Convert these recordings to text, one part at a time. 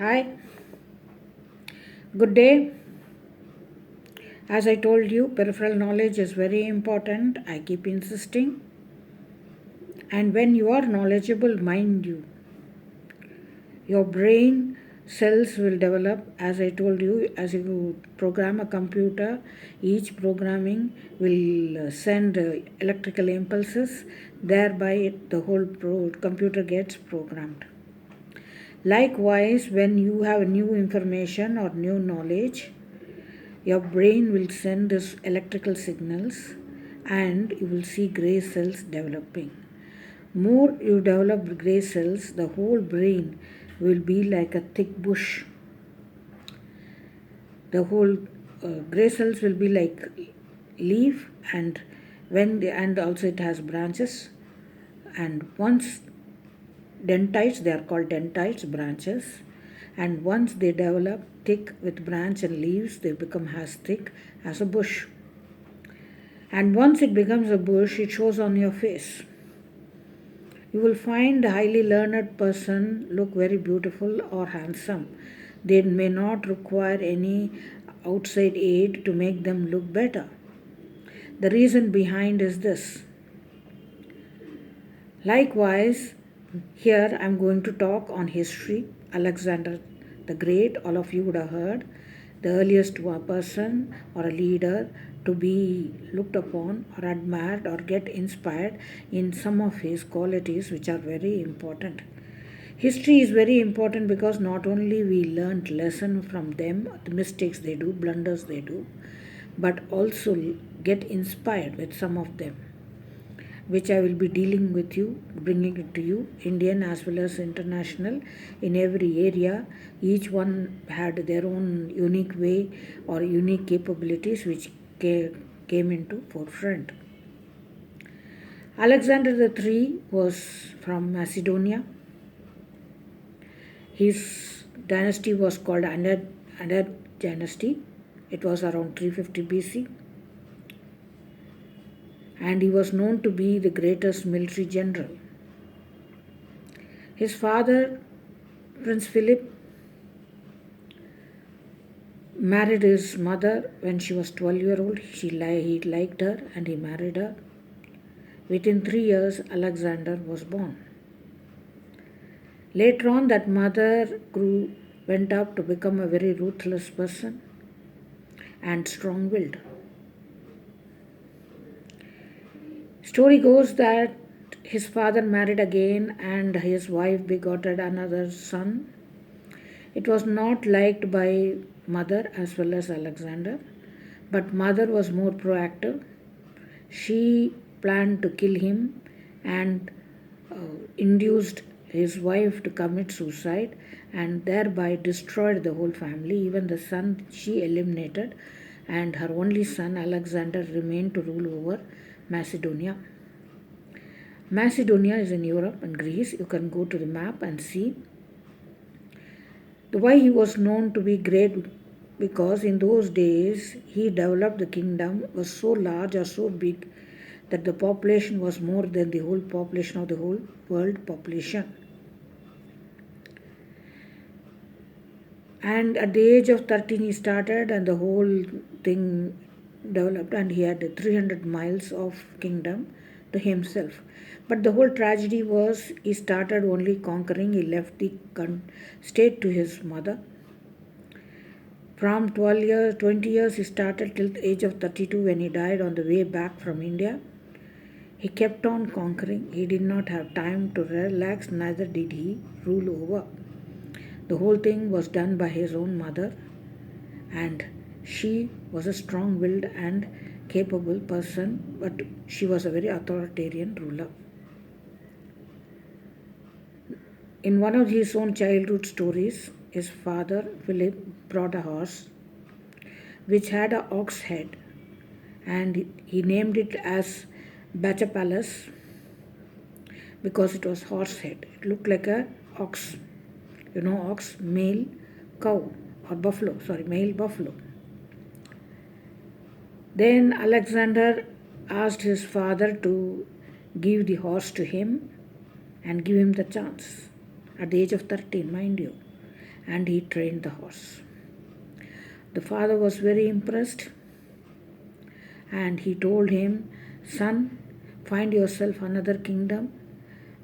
Hi, good day. As I told you, peripheral knowledge is very important. I keep insisting. And when you are knowledgeable, mind you, your brain cells will develop. As I told you, as you program a computer, each programming will send electrical impulses, thereby the whole computer gets programmed. Likewise, when you have new information or new knowledge, your brain will send this electrical signals and you will see gray cells developing. More you develop gray cells, the whole brain will be like a thick bush. The whole gray cells will be like leaf, and also it has branches. And once dentites, they are called dentites, branches. And once they develop thick with branch and leaves, they become as thick as a bush. And once it becomes a bush, it shows on your face. You will find a highly learned person look very beautiful or handsome. They may not require any outside aid to make them look better. The reason behind is this. Likewise, here I am going to talk on history. Alexander the Great, all of you would have heard, the earliest person or a leader to be looked upon or admired or get inspired in some of his qualities which are very important. History is very important because not only we learned lesson from them, the mistakes they do, blunders they do, but also get inspired with some of them, which I will be dealing with you, bringing it to you, Indian as well as international, in every area. Each one had their own unique way or unique capabilities which came into forefront. Alexander the III was from Macedonia. His dynasty was called Andad dynasty. It was around 350 BC. And he was known to be the greatest military general. His father, Prince Philip, married his mother when she was 12-year old. He liked her and he married her. Within 3 years, Alexander was born. Later on, that mother went up to become a very ruthless person and strong-willed. Story goes that his father married again and his wife begotten another son. It was not liked by mother as well as Alexander, but mother was more proactive. She planned to kill him and induced his wife to commit suicide and thereby destroyed the whole family. Even the son she eliminated, and her only son Alexander remained to rule over Macedonia. Macedonia is in Europe and Greece. You can go to the map and see. The why he was known to be great, because in those days he developed the kingdom was so large or so big that the population was more than the whole population of the whole world population. And at the age of 13 he started and the whole thing developed, and he had 300 miles of kingdom to himself. But the whole tragedy was he started only conquering, he left the state to his mother. From 20 years he started till the age of 32 when he died on the way back from India. He kept on conquering. He did not have time to relax, neither did he rule over. The whole thing was done by his own mother, and she was a strong-willed and capable person, but she was a very authoritarian ruler. In one of his own childhood stories, his father, Philip, brought a horse which had an ox head, and he named it as Bacchapalus because it was horse head. It looked like a ox. Ox, male cow or buffalo, male buffalo. Then Alexander asked his father to give the horse to him and give him the chance at the age of 13, mind you. and he trained the horse. The father was very impressed and he told him, "Son, find yourself another kingdom,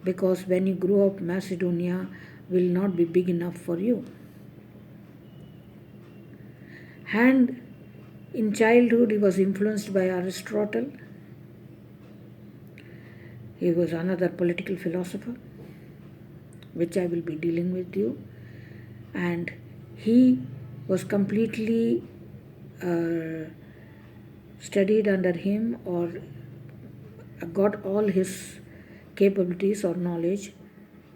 because when you grow up, Macedonia will not be big enough for you." And in childhood, he was influenced by Aristotle. He was another political philosopher, which I will be dealing with you. And he was completely studied under him, or got all his capabilities or knowledge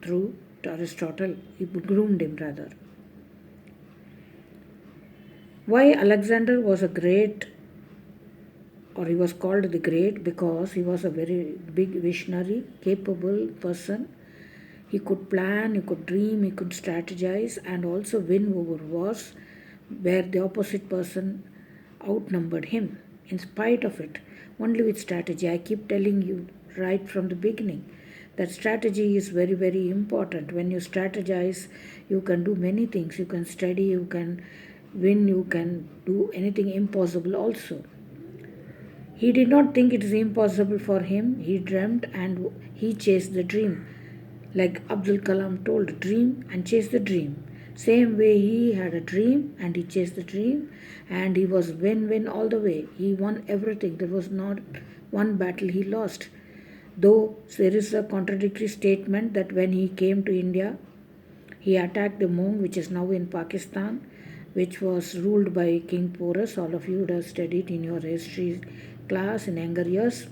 through Aristotle. He groomed him rather. Why Alexander was a great, or he was called the great? Because he was a very big visionary, capable person. He could plan, he could dream, he could strategize, and also win over wars where the opposite person outnumbered him. In spite of it, only with strategy. I keep telling you right from the beginning that strategy is very, very important. When you strategize, you can do many things. You can study, you can win, you can do anything impossible also. He did not think it is impossible for him. He dreamt and he chased the dream. Like Abdul Kalam told, dream and chase the dream. Same way, he had a dream and he chased the dream, and he was win-win all the way. He won everything. There was not one battle he lost. Though there is a contradictory statement that when he came to India, he attacked the Mong, which is now in Pakistan, which was ruled by King Porus. All of you would have studied in your history class in younger years.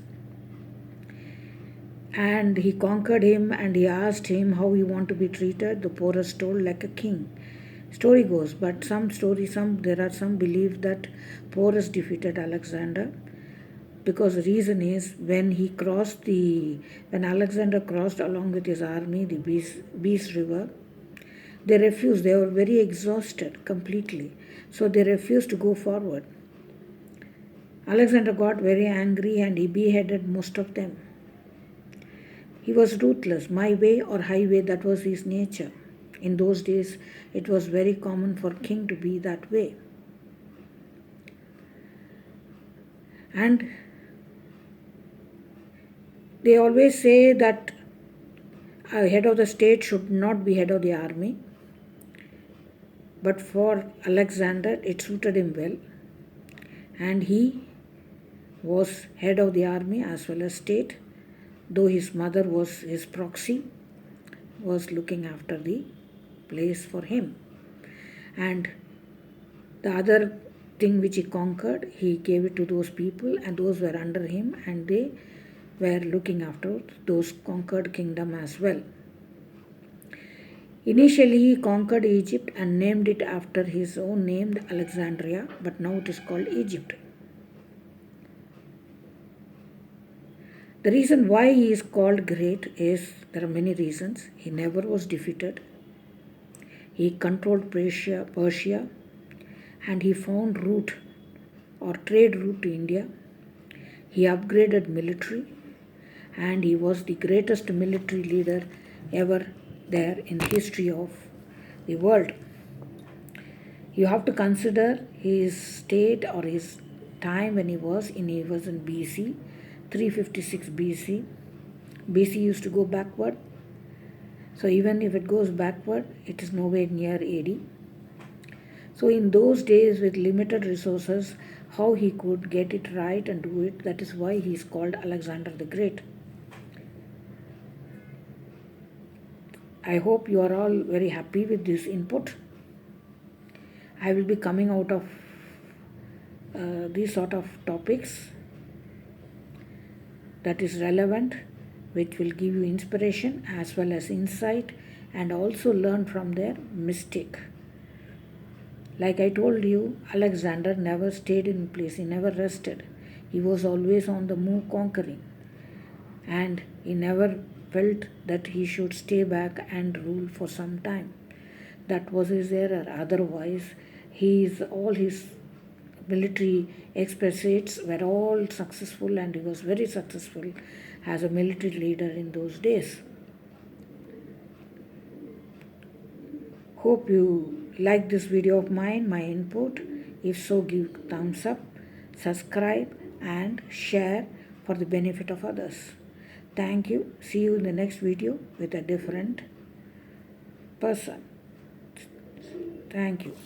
And he conquered him and he asked him how he want to be treated. The Porus told, like a king. Story goes, but there are some believe that Porus defeated Alexander, because the reason is when Alexander crossed along with his army the Beas River, they refused. They were very exhausted completely, so they refused to go forward. Alexander got very angry and he beheaded most of them. He was ruthless. My way or highway, that was his nature. In those days, it was very common for king to be that way. And they always say that a head of the state should not be head of the army. But for Alexander, it suited him well. And he was head of the army as well as state, though his mother was his proxy, was looking after the place for him. And the other thing which he conquered, he gave it to those people, and those were under him, and they were looking after those conquered kingdom as well. Initially, he conquered Egypt and named it after his own name, Alexandria, but now it is called Egypt. The reason why he is called great is, there are many reasons. He never was defeated. He controlled Persia, and he found route or trade route to India. He upgraded military, and he was the greatest military leader ever there in the history of the world. You have to consider his state or his time when he was in BC, 356 BC. BC used to go backward. So even if it goes backward, it is nowhere near AD. So in those days with limited resources, how he could get it right and do it, that is why he is called Alexander the Great. I hope you are all very happy with this input. I will be coming out of these sort of topics that is relevant, which will give you inspiration as well as insight, and also learn from their mistake. Like I told you, Alexander never stayed in place. He never rested. He was always on the move conquering. And he never felt that he should stay back and rule for some time. That was his error. Otherwise, all his military exploits were all successful, and he was very successful as a military leader in those days. Hope you like this video of mine, my input? If so, give thumbs up, subscribe and share for the benefit of others. Thank you. See you in the next video with a different person. Thank you.